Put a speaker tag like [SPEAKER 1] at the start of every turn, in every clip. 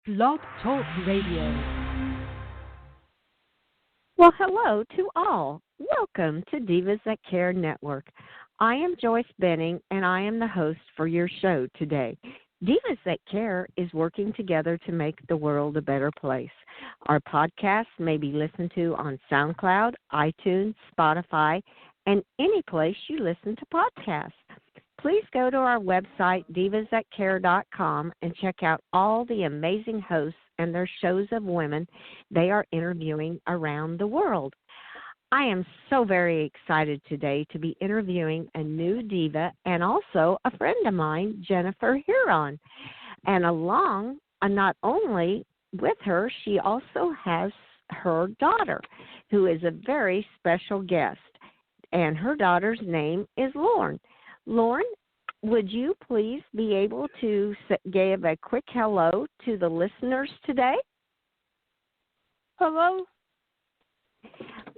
[SPEAKER 1] Blog Talk Radio.
[SPEAKER 2] Well, hello to all. Welcome to Divas That Care Network. I am Joyce Benning, and I am the host for your show today. Divas That Care is working together to make the world a better place. Our podcast may be listened to on SoundCloud, iTunes, Spotify, and any place you listen to podcasts. Please go to our website, divasthatcare.com, and check out all the amazing hosts and their shows of women they are interviewing around the world. I am so very excited today to be interviewing a new diva and also a friend of mine, Jennifer Huron. And not only with her, she also has her daughter, who is a very special guest. And her daughter's name is Lauren. Lauren, would you please be able to give a quick hello to the listeners today?
[SPEAKER 3] Hello.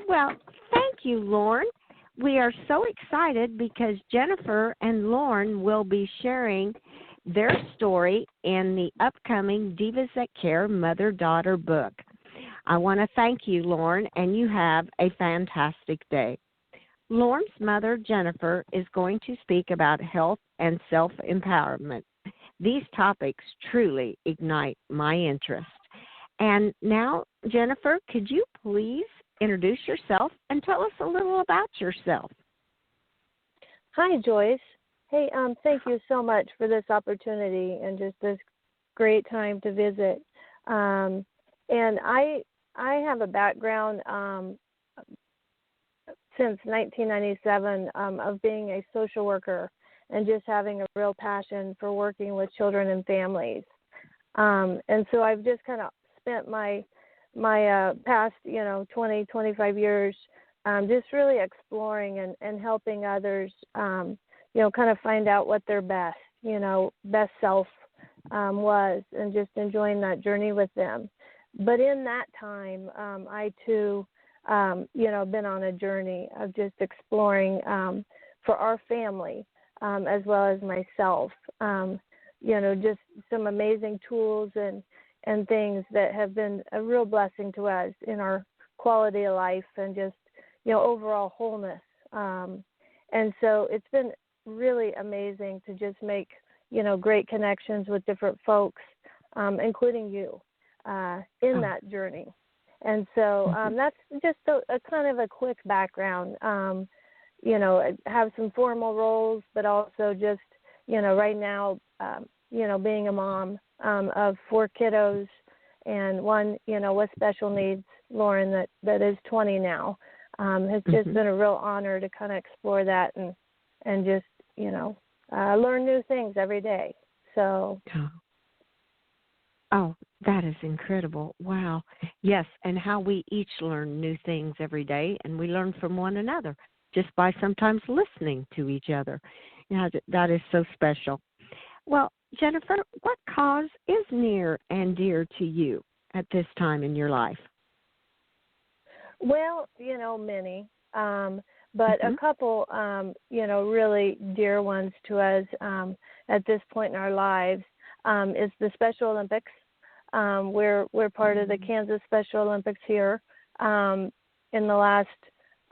[SPEAKER 2] Well, thank you, Lauren. We are so excited because Jennifer and Lauren will be sharing their story in the upcoming Divas That Care Mother-Daughter book. I want to thank you, Lauren, and you have a fantastic day. Lauren's mother, Jennifer, is going to speak about health and self-empowerment. These topics truly ignite my interest. And now, Jennifer, could you please introduce yourself and tell us a little about yourself?
[SPEAKER 3] Hi, Joyce. Hey, thank you so much for this opportunity and just this great time to visit. And I have a background since 1997 of being a social worker and just having a real passion for working with children and families. And so I've just kind of spent my past, 20, 25 years just really exploring and helping others, kind of find out what their best self was, and just enjoying that journey with them. But in that time, I too, been on a journey of just exploring for our family as well as myself, just some amazing tools and things that have been a real blessing to us in our quality of life and just, overall wholeness. And so it's been really amazing to just make, great connections with different folks, including you, in that journey. And so that's just a kind of a quick background. Have some formal roles, but also just, right now, being a mom of 4 kiddos and one, with special needs, Lauren, that is 20 now. Has just been a real honor to kind of explore that and just, learn new things every day. So.
[SPEAKER 2] Oh, that is incredible. Wow. Yes, and how we each learn new things every day, and we learn from one another just by sometimes listening to each other. That is so special. Well, Jennifer, what cause is near and dear to you at this time in your life?
[SPEAKER 3] Well, many, but a couple, really dear ones to us at this point in our lives is the Special Olympics. We're part of the Kansas Special Olympics here. In the last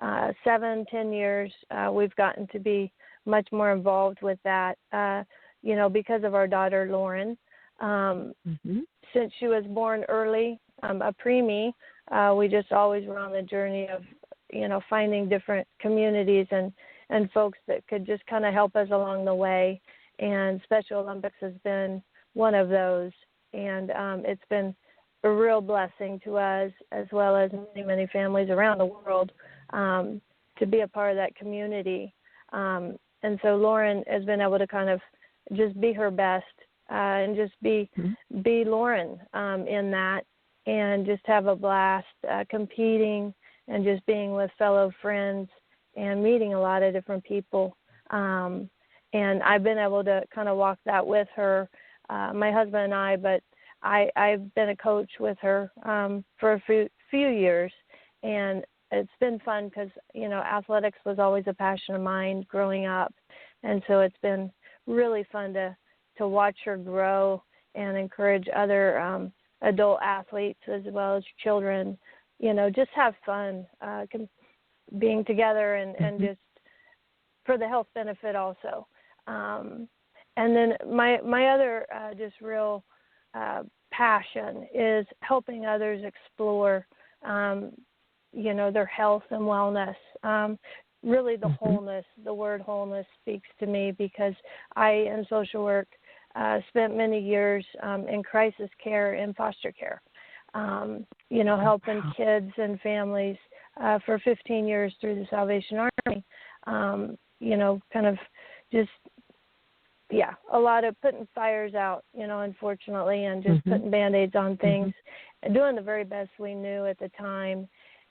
[SPEAKER 3] 7-10 years, we've gotten to be much more involved with that, because of our daughter, Lauren. Since she was born early, a preemie, we just always were on the journey of, finding different communities and folks that could just kind of help us along the way. And Special Olympics has been one of those. And it's been a real blessing to us, as well as many, many families around the world, to be a part of that community. And so Lauren has been able to kind of just be her best and just be Lauren in that, and just have a blast competing and just being with fellow friends and meeting a lot of different people. And I've been able to kind of walk that with her, my husband and I, but I've been a coach with her for a few years, and it's been fun because, athletics was always a passion of mine growing up, and so it's been really fun to watch her grow and encourage other adult athletes as well as children, just have fun being together and just for the health benefit also. And then my other just real passion is helping others explore, their health and wellness. Really the wholeness, the word wholeness speaks to me because I, in social work, spent many years in crisis care and foster care, helping kids and families for 15 years through the Salvation Army, kind of just, a lot of putting fires out, unfortunately, and just putting Band-Aids on things, and doing the very best we knew at the time.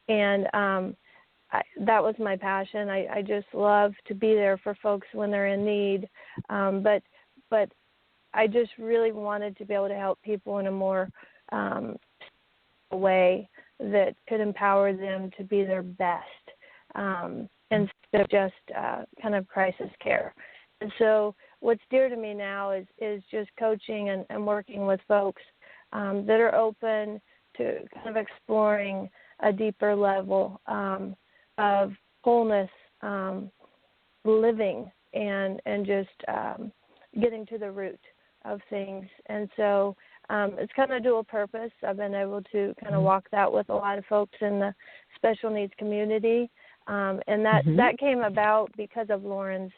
[SPEAKER 3] And that was my passion. I just love to be there for folks when they're in need. But I just really wanted to be able to help people in a more way that could empower them to be their best instead of just kind of crisis care. And so what's dear to me now is just coaching and working with folks that are open to kind of exploring a deeper level of wholeness, living, and just getting to the root of things. And so it's kind of dual purpose. I've been able to kind of walk that with a lot of folks in the special needs community. And that came about because of Lauren's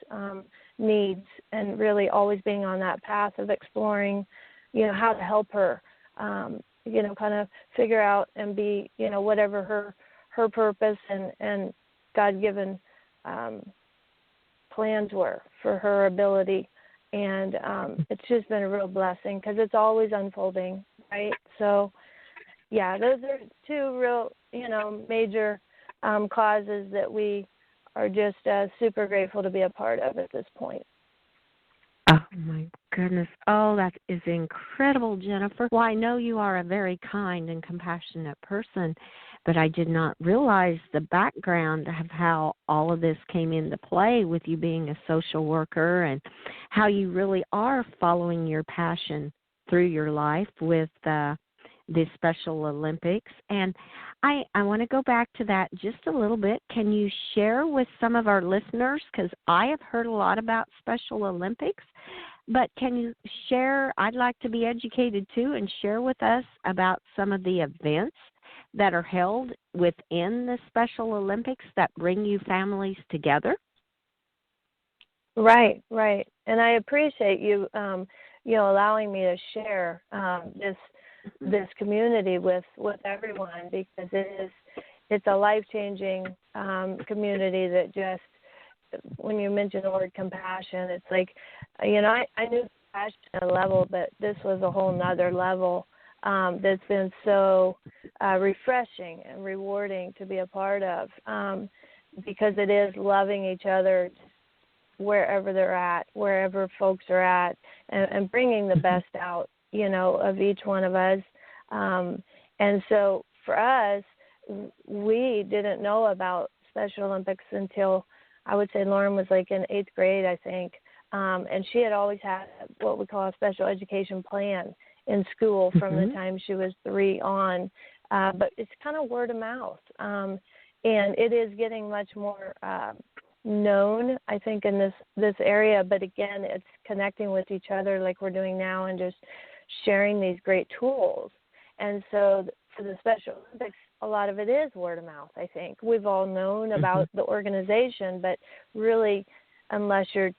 [SPEAKER 3] needs and really always being on that path of exploring, how to help her, kind of figure out and be, whatever her purpose and God-given plans were for her ability. And it's just been a real blessing because it's always unfolding, right? So, those are two real, major causes that we are just super grateful to be a part of at this point.
[SPEAKER 2] Oh, my goodness. Oh, that is incredible, Jennifer. Well, I know you are a very kind and compassionate person, but I did not realize the background of how all of this came into play with you being a social worker and how you really are following your passion through your life with the Special Olympics. And I want to go back to that just a little bit. Can you share with some of our listeners, because I have heard a lot about Special Olympics, but can you share, I'd like to be educated too, and share with us about some of the events that are held within the Special Olympics that bring you families together?
[SPEAKER 3] Right. And I appreciate you, allowing me to share this community with everyone, because it's a life-changing community that just, when you mention the word compassion, it's like, I knew compassion at a level, but this was a whole nother level that's been so refreshing and rewarding to be a part of, because it is loving each other wherever they're at, wherever folks are at, and bringing the best out, of each one of us. And so for us, we didn't know about Special Olympics until, I would say, Lauren was like in 8th grade, I think. And she had always had what we call a special education plan in school from the time she was 3 on. But it's kind of word of mouth. And it is getting much more known, I think, in this area. But again, it's connecting with each other like we're doing now and just sharing these great tools. And so for the Special Olympics, a lot of it is word of mouth, I think. We've all known about the organization, but really, unless you're,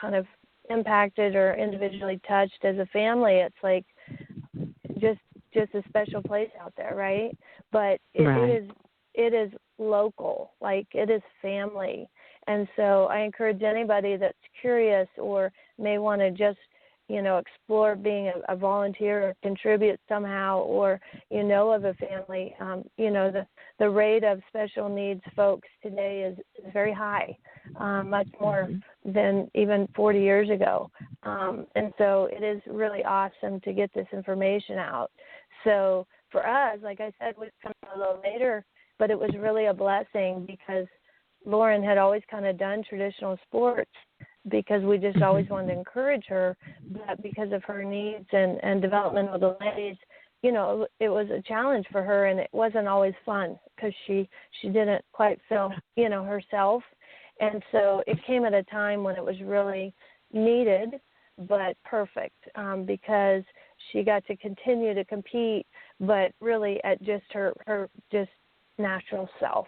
[SPEAKER 3] kind of impacted or individually touched as a family, it's like just a special place out there, right? But it is local, like it is family. And so I encourage anybody that's curious or may want to just, explore being a volunteer or contribute somehow, or of a family. The rate of special needs folks today is very high, much more than even 40 years ago. And so it is really awesome to get this information out. So for us, like I said, we've come a little later, but it was really a blessing because Lauren had always kind of done traditional sports, because we just always wanted to encourage her, but because of her needs and developmental delays, it was a challenge for her, and it wasn't always fun because she didn't quite feel, herself. And so it came at a time when it was really needed, but perfect, because she got to continue to compete, but really at just her just natural self,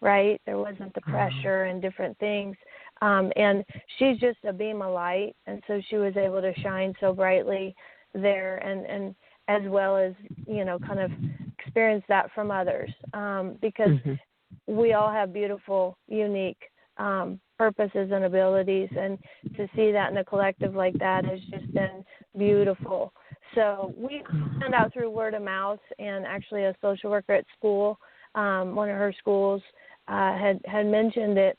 [SPEAKER 3] right? There wasn't the pressure and different things. And she's just a beam of light, and so she was able to shine so brightly there, and as well as, kind of experience that from others, because we all have beautiful, unique purposes and abilities, and to see that in a collective like that has just been beautiful. So we found out through word of mouth, and actually a social worker at school, one of her schools, had mentioned it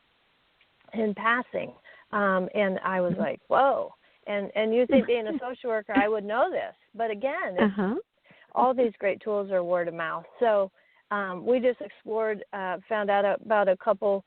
[SPEAKER 3] in passing, and I was like, whoa. And you think being a social worker, I would know this. But again, all these great tools are word of mouth. So we just explored, found out about a couple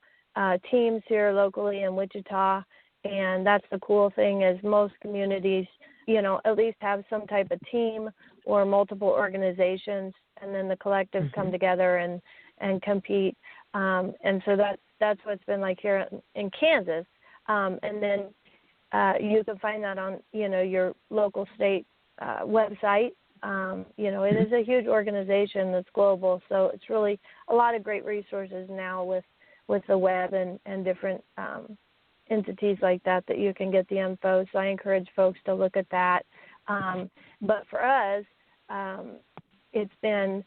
[SPEAKER 3] teams here locally in Wichita. And that's the cool thing is most communities, at least have some type of team or multiple organizations. And then the collectives come together and compete. And so that's what it's been like here in Kansas. And then you can find that on, your local state website. It is a huge organization that's global, so it's really a lot of great resources now with the web and different entities like that you can get the info. So I encourage folks to look at that. But for us, it's been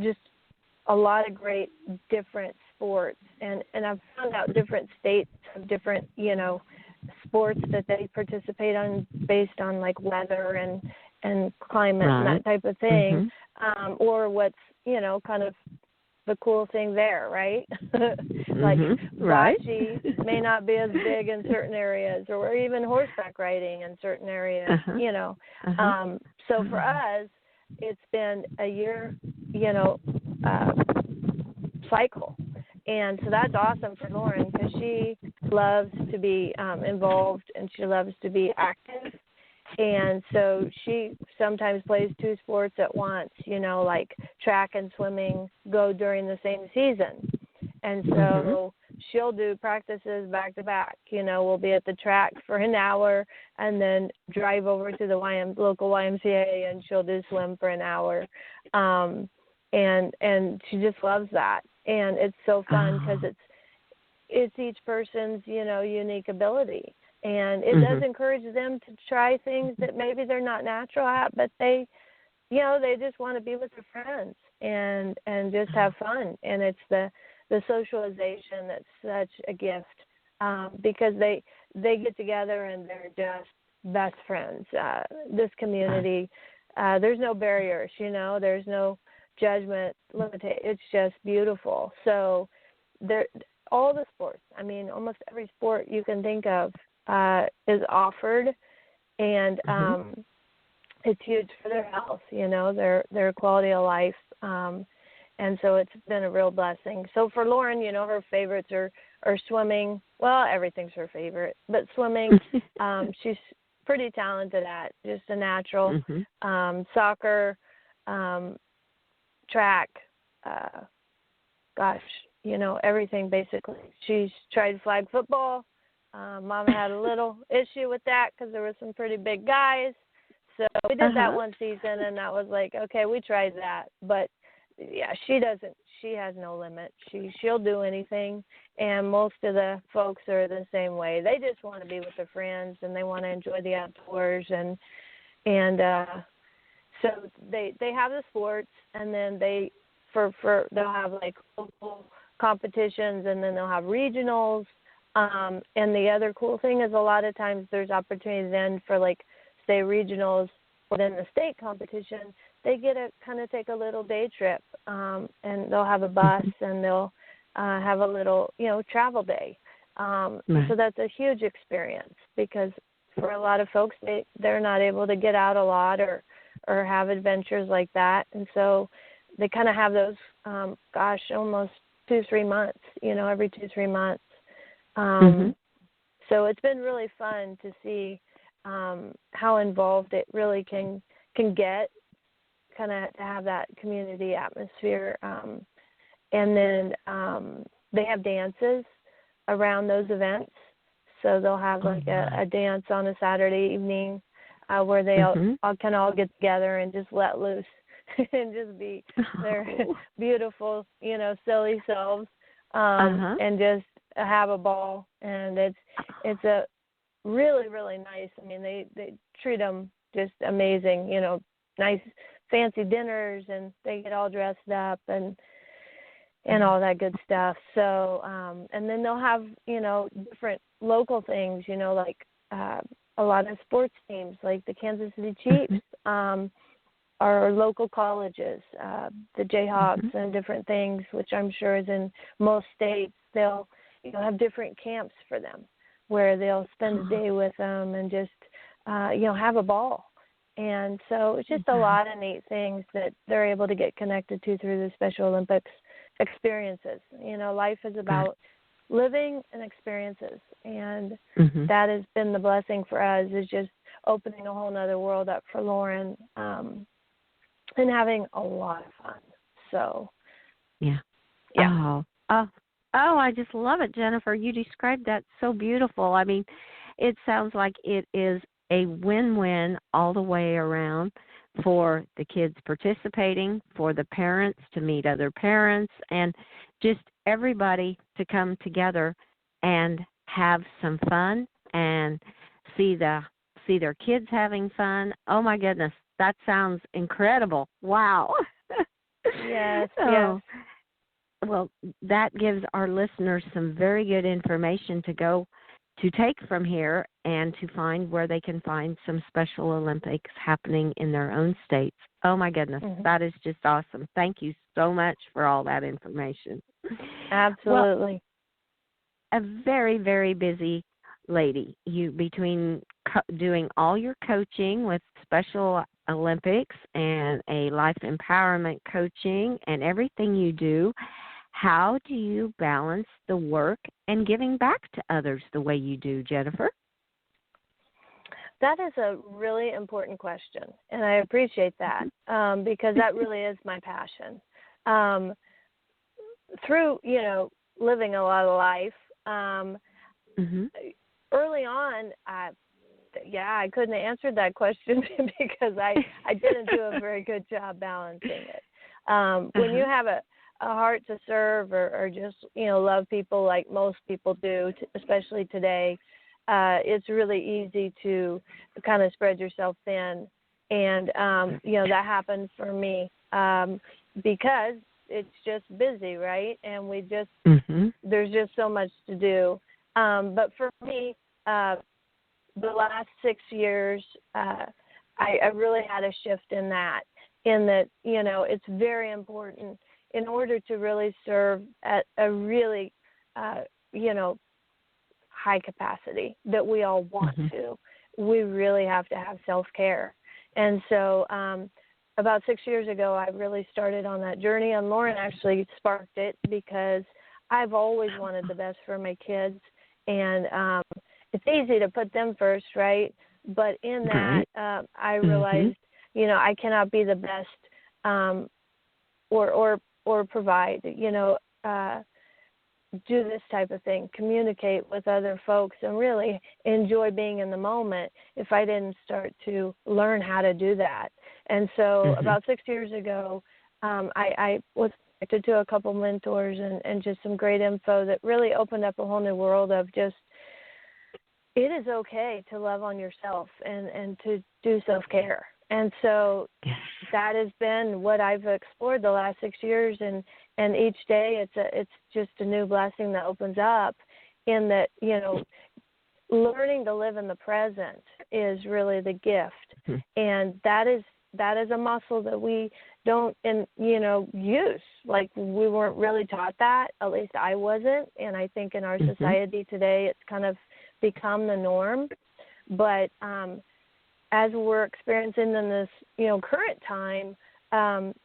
[SPEAKER 3] just a lot of great different sports, and I've found out different states have different, sports that they participate on based on like weather and climate and that type of thing, or what's, kind of the cool thing there, right? Like bocce may not be as big in certain areas, or even horseback riding in certain areas, So for us, it's been a year, cycle. And so that's awesome for Lauren because she loves to be involved and she loves to be active. And so she sometimes plays two sports at once, like track and swimming go during the same season. And so she'll do practices back to back. We'll be at the track for an hour and then drive over to the local YMCA and she'll do swim for an hour. And she just loves that. And it's so fun because it's each person's, unique ability. And it does encourage them to try things that maybe they're not natural at, but they just want to be with their friends and just have fun. And it's the socialization that's such a gift because they get together and they're just best friends. This community, there's no barriers, there's no judgment, it's just beautiful. So all the sports, almost every sport you can think of is offered, and it's huge for their health, their quality of life, and so it's been a real blessing. So for Lauren, her favorites are swimming. Well, everything's her favorite, but swimming, she's pretty talented at, just a natural. Soccer, track, everything basically. She's tried flag football. Mama had a little issue with that because there were some pretty big guys. So we did that one season, and that was like, okay, we tried that. But, yeah, she has no limit. She'll do anything, and most of the folks are the same way. They just want to be with their friends, and they want to enjoy the outdoors, and so they have the sports, and then they'll have like local competitions, and then they'll have regionals. And the other cool thing is a lot of times there's opportunities then for like say regionals or then the state competition. They get to kind of take a little day trip, and they'll have a bus and they'll have a little travel day. So that's a huge experience because for a lot of folks they're not able to get out a lot or have adventures like that, and so they kind of have those almost 2-3 months, every 2-3 months. So it's been really fun to see how involved it really can get, kind of to have that community atmosphere. And then they have dances around those events. So they'll have like a dance on a Saturday evening where they all can all get together and just let loose and just be their beautiful, silly selves, and just have a ball. And it's a really, really nice. I mean, they treat them just amazing, nice fancy dinners, and they get all dressed up and all that good stuff. So, and then they'll have, different local things, like a lot of sports teams, like the Kansas City Chiefs, our local colleges, the Jayhawks and different things, which I'm sure is in most states. They'll, have different camps for them where they'll spend a day with them and just, have a ball. And so it's just a lot of neat things that they're able to get connected to through the Special Olympics experiences. Life is about living and experiences, and that has been the blessing for us, is just opening a whole nother world up for Lauren, and having a lot of fun. So yeah.
[SPEAKER 2] Oh, I just love it, Jennifer. You described that so beautiful. I mean, it sounds like it is a win-win all the way around for the kids participating, for the parents to meet other parents, and just everybody to come together and have some fun and see their kids having fun. Oh my goodness, that sounds incredible. Wow.
[SPEAKER 3] Yes.
[SPEAKER 2] Well, that gives our listeners some very good information to take from here and to find where they can find some Special Olympics happening in their own states. Oh, my goodness. That is just awesome. Thank you so much for all that information.
[SPEAKER 3] Absolutely.
[SPEAKER 2] Well, a very, very busy lady. You, between doing all your coaching with Special Olympics and a life empowerment coaching and everything you do, how do you balance the work and giving back to others the way you do, Jennifer?
[SPEAKER 3] That is a really important question, and I appreciate that because that really is my passion. Through, living a lot of life, early on, I couldn't have answered that question because I didn't do a very good job balancing it. When you have a heart to serve or just, love people like most people do, especially today, it's really easy to kind of spread yourself thin. And, that happened for me because it's just busy, right? And we just, there's just so much to do. But for me, the last 6 years, I really had a shift in that, it's very important in order to really serve at a really, high capacity that we all want to. We really have to have self-care. And so about 6 years ago, I really started on that journey, and Lauren actually sparked it because I've always wanted the best for my kids. And it's easy to put them first, right? But in that, I realized, I cannot be the best or provide, do this type of thing, communicate with other folks, and really enjoy being in the moment if I didn't start to learn how to do that. And so about 6 years ago, I was connected to a couple mentors and just some great info that really opened up a whole new world of just, it is okay to love on yourself and to do self-care. And so that has been what I've explored the last 6 years, and each day it's just a new blessing that opens up in that, learning to live in the present is really the gift. And that is a muscle that we don't, use. Like, we weren't really taught that, at least I wasn't. And I think in our society today, it's kind of become the norm. But as we're experiencing in this, current time,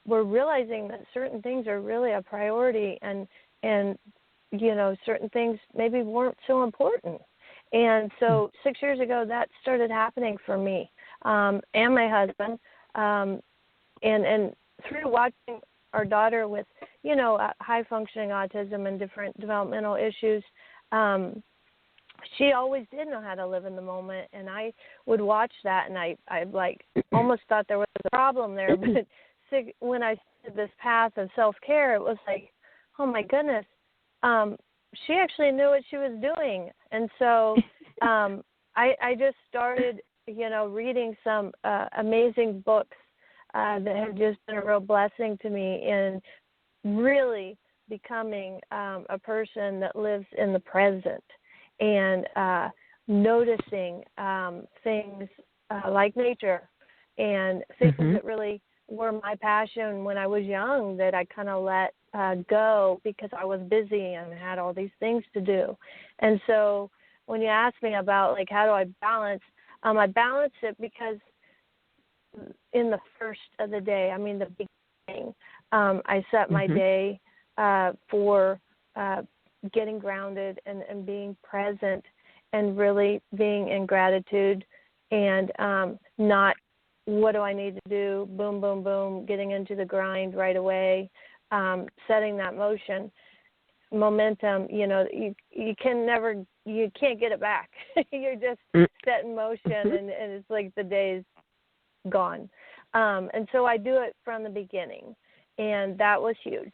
[SPEAKER 3] we're realizing that certain things are really a priority, and certain things maybe weren't so important. And so 6 years ago, that started happening for me and my husband. and through watching our daughter with, high functioning autism and different developmental issues, she always did know how to live in the moment, and I would watch that, and I like almost thought there was a problem there. But when I did this path of self-care, it was like, oh my goodness, she actually knew what she was doing. And so I just started, reading some amazing books that have just been a real blessing to me in really becoming a person that lives in the present and noticing things like nature and things that really were my passion when I was young that I kind of let go because I was busy and had all these things to do. And so when you ask me about, like, how do I balance, I balance it because in the first of the day, the beginning, I set my day for getting grounded and being present and really being in gratitude and not what do I need to do, boom, boom, boom, getting into the grind right away, setting that momentum, you can't get it back. You're just set in motion and it's like the day's gone. And so I do it from the beginning. And that was huge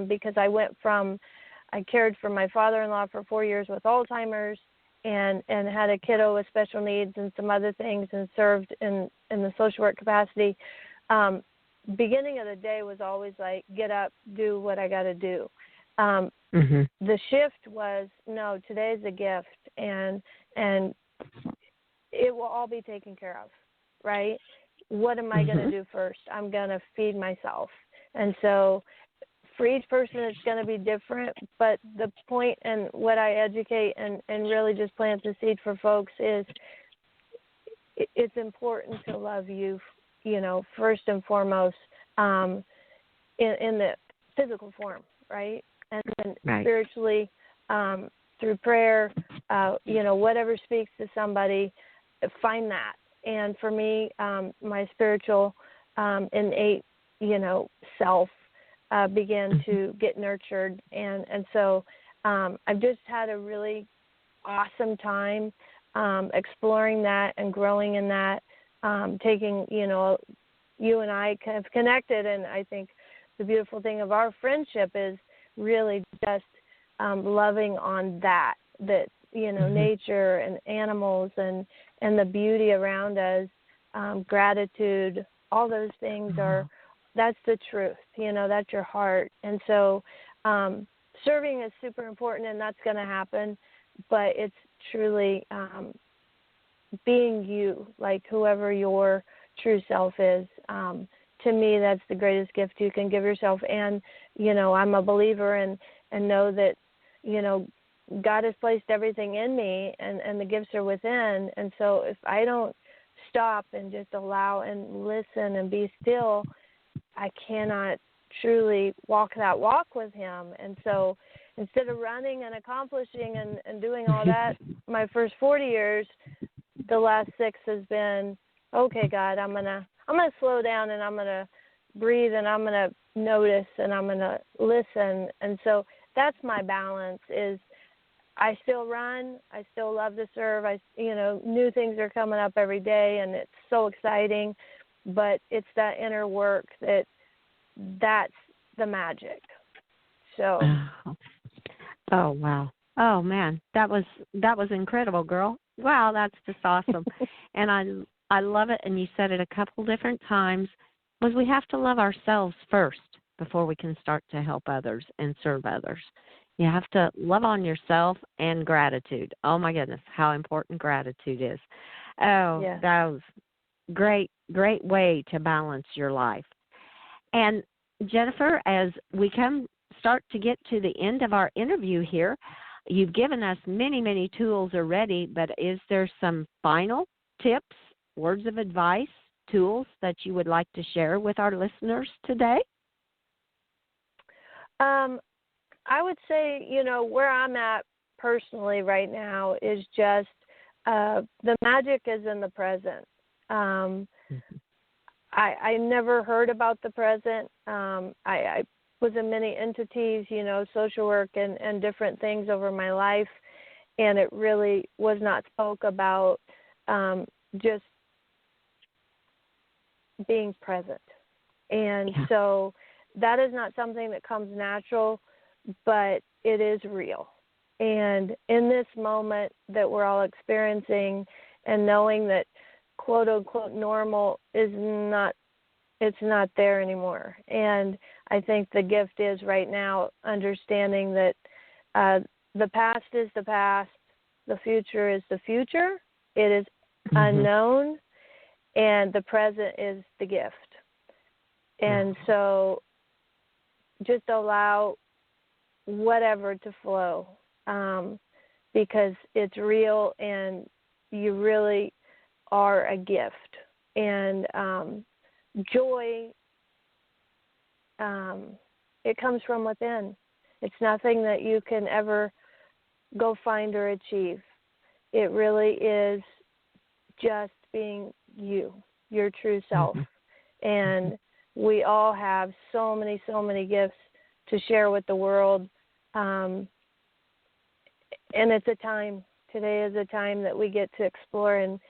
[SPEAKER 3] because I cared for my father-in-law for 4 years with Alzheimer's and had a kiddo with special needs and some other things and served in the social work capacity. Beginning of the day was always like, get up, do what I got to do. The shift was, no, today's a gift and it will all be taken care of, right? What am I going to do first? I'm going to feed myself. And so for each person, it's going to be different. But the point and what I educate and really just plant the seed for folks is it's important to love you, first and foremost in the physical form, right? And then spiritually through prayer, whatever speaks to somebody, find that. And for me, my spiritual innate, self began to get nurtured. And so I've just had a really awesome time exploring that and growing in that, taking, you and I kind of connected. And I think the beautiful thing of our friendship is really just loving on that nature and animals and the beauty around us, gratitude, all those things that's the truth, that's your heart. And so serving is super important and that's going to happen, but it's truly being you, like whoever your true self is. To me, that's the greatest gift you can give yourself. And, I'm a believer and know that, God has placed everything in me and the gifts are within. And so if I don't stop and just allow and listen and be still, I cannot truly walk that walk with him. And so instead of running and accomplishing and doing all that, my first 40 years, the last 6 has been, okay, God, I'm gonna slow down and I'm gonna breathe and I'm gonna notice and I'm gonna listen. And so that's my balance is I still run. I still love to serve. New things are coming up every day, and it's so exciting. But it's that inner work that's the magic. So.
[SPEAKER 2] Oh wow. Oh man, that was incredible, girl. Wow, that's just awesome. And I love it. And you said it a couple different times. Was we have to love ourselves first before we can start to help others and serve others. You have to love on yourself and gratitude. Oh, my goodness, how important gratitude is. Oh, yeah. That was great way to balance your life. And, Jennifer, as we start to get to the end of our interview here, you've given us many, many tools already, but is there some final tips, words of advice, tools that you would like to share with our listeners today?
[SPEAKER 3] I would say, where I'm at personally right now is just the magic is in the present. I never heard about the present. I was in many entities, social work and different things over my life, and it really was not spoke about, just being present. And so that is not something that comes natural, but it is real. And in this moment that we're all experiencing and knowing that quote unquote normal is not, it's not there anymore. And I think the gift is right now understanding that the past is the past, the future is the future, it is unknown, and the present is the gift. And so just allow whatever to flow, because it's real and you really are a gift. And joy, it comes from within. It's nothing that you can ever go find or achieve. It really is just being you, your true self. And we all have so many gifts to share with the world. And it's a time, today is a time that we get to explore and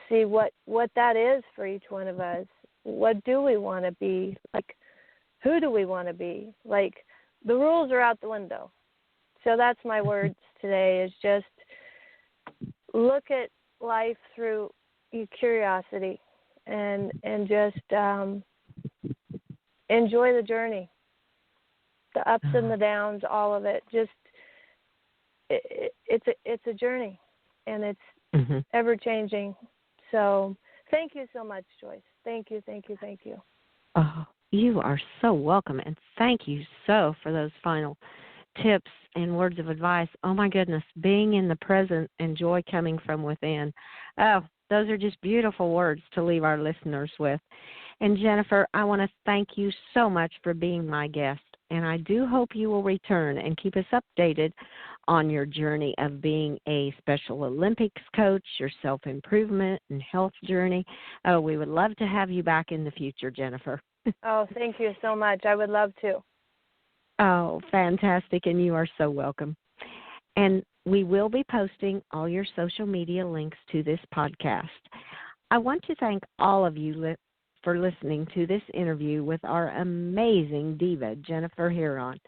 [SPEAKER 3] see what that is for each one of us. What do we want to be? Like, who do we want to be? Like, the rules are out the window. So that's my words today, is just look at life through your curiosity and just enjoy the journey, the ups and the downs, all of it. Just it's a journey, and it's ever changing. So thank you so much, Joyce. Thank you.
[SPEAKER 2] Oh, you are so welcome, and thank you so for those final tips and words of advice. Oh, my goodness, being in the present and joy coming from within. Oh, those are just beautiful words to leave our listeners with. And, Jennifer, I want to thank you so much for being my guest, and I do hope you will return and keep us updated on your journey of being a Special Olympics coach, your self-improvement and health journey. Oh, we would love to have you back in the future, Jennifer.
[SPEAKER 3] Oh, thank you so much. I would love to.
[SPEAKER 2] Oh, fantastic, and you are so welcome. And we will be posting all your social media links to this podcast. I want to thank all of you for listening to this interview with our amazing diva, Jennifer Herron.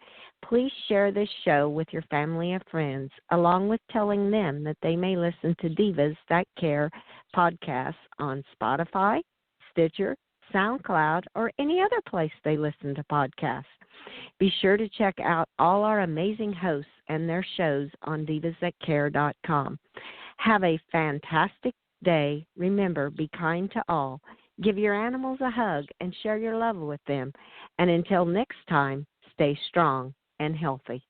[SPEAKER 2] Please share this show with your family and friends, along with telling them that they may listen to Divas That Care podcasts on Spotify, Stitcher, SoundCloud, or any other place they listen to podcasts. Be sure to check out all our amazing hosts and their shows on divasthatcare.com. Have a fantastic day. Remember, be kind to all. Give your animals a hug and share your love with them. And until next time, stay strong and healthy.